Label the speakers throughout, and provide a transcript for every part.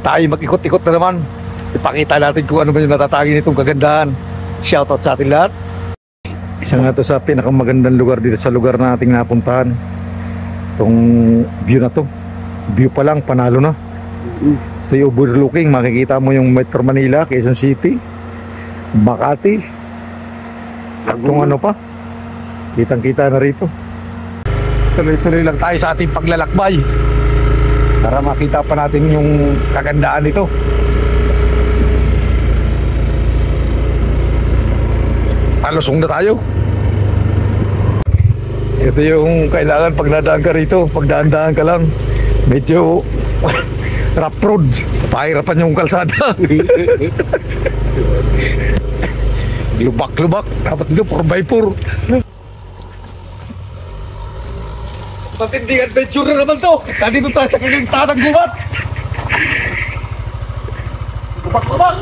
Speaker 1: tayo mag-ikot-ikot na naman. Ipakita natin kung ano ba yung natatagi nitong kagandahan. Shoutout sa ating lahat. Isa nga to sa pinakamagandang lugar dito sa lugar na ating napuntahan. Itong view na to, view pa lang panalo na. Ito yung overlooking, makikita mo yung Metro Manila, Quezon City, Makati, at kung ano pa, kitang kita na rito. Tuloy-tuloy lang tayo sa ating paglalakbay para makita pa natin yung kagandaan nito. Alusong na tayo. Ito yung kailangan pag nadaan ka rito, pag daan-daan ka lang, medyo rough road, pahirapan yung kalsada. Lubak-lubak, dapat dito 4x4. Matinding adventure na naman to. Nandito tayo sa kagandahan ng gubat. Lubak-lubak.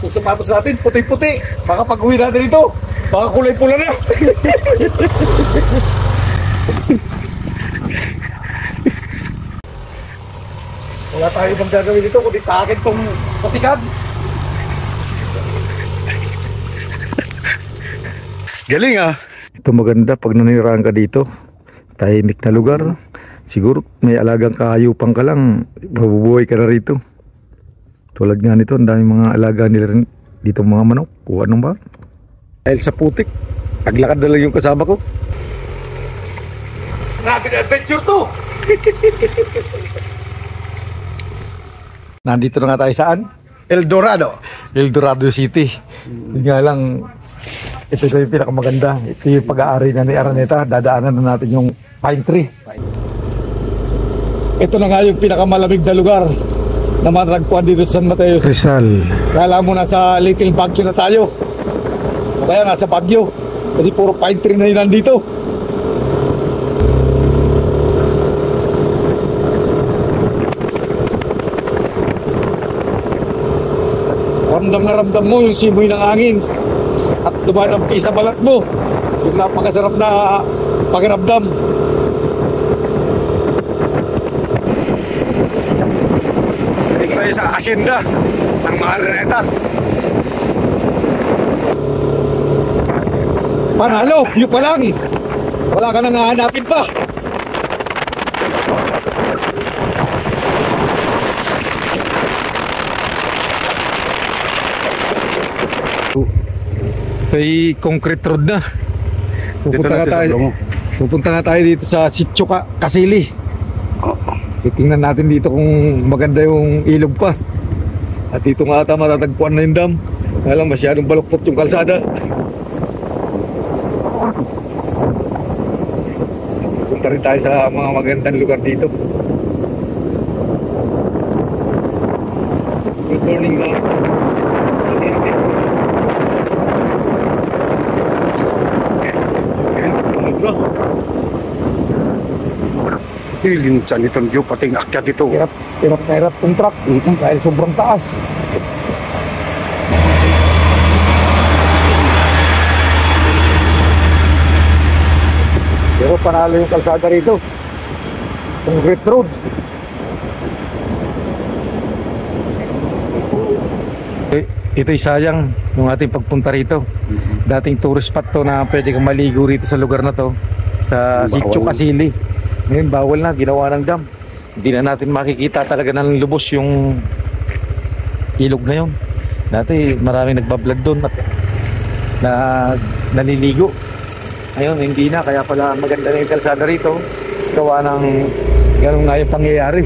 Speaker 1: Yung sapatos natin, puti-puti. Baka pag-uwi natin ito, baka kulay pula na. Wala tayo ibang gagawin dito kundi takin tong patikan. Galing ah. Ito maganda pag nanirahan ka dito. Tahimik na lugar. Siguro may alagang kahayupan ka lang, mabubuhay ka na rito. Tulad nga nito, ang daming mga alaga nila dito, mga manok. O anong ba? Dahil sa putik, naglakad na lang yung kasama ko. Grabe na adventure to! Nandito na nga tayo saan? El Dorado City. Yun nga lang, ito yung pinakamaganda. Ito yung pag-aari na ni Araneta. Dadaanan na natin yung pine tree. Ito na nga yung pinakamalamig na lugar na matragpuan dito sa San Mateo Rizal. Kala mo nasa Little Baguio na tayo. O kaya nga sa Baguio. Kasi puro pine tree na yun nandito. Ramdam na ramdam mo yung simoy ng hangin at dumadampi sa balat mo. Yung napakasarap na pakiramdam. Dito tayo sa asyenda ng mga Araneta. Panalo, yun pa lang. Wala ka nang hahanapin pa. May concrete road na. Pupunta nga tayo dito sa Sitio Kasili. Titingnan natin dito kung maganda yung ilog pa. At dito nga ata matatagpuan na yung dam. Kaya lang masyadong baluktot yung kalsada. Punta rin tayo sa mga magandang lugar dito. Good morning, ma'am.
Speaker 2: Linsan itong view, pati akyat ito.
Speaker 1: Hirap itong truck dahil sobrang taas. Pero panalo yung kalsada rito. Concrete road. Ito'y sayang yung ating pagpunta rito. Dating tourist spot to na pwede kang maligo rito sa lugar na to. Sa Sitio Kasili. Ngayon bawal na, ginawa ng dam. Hindi na natin makikita talaga ng lubos yung ilog na yun. Dati maraming nagbablog doon at naliligo. Ngayon hindi na, kaya pala maganda na yung kalsada rito. Gawa ng ganun nga yung pangyayari.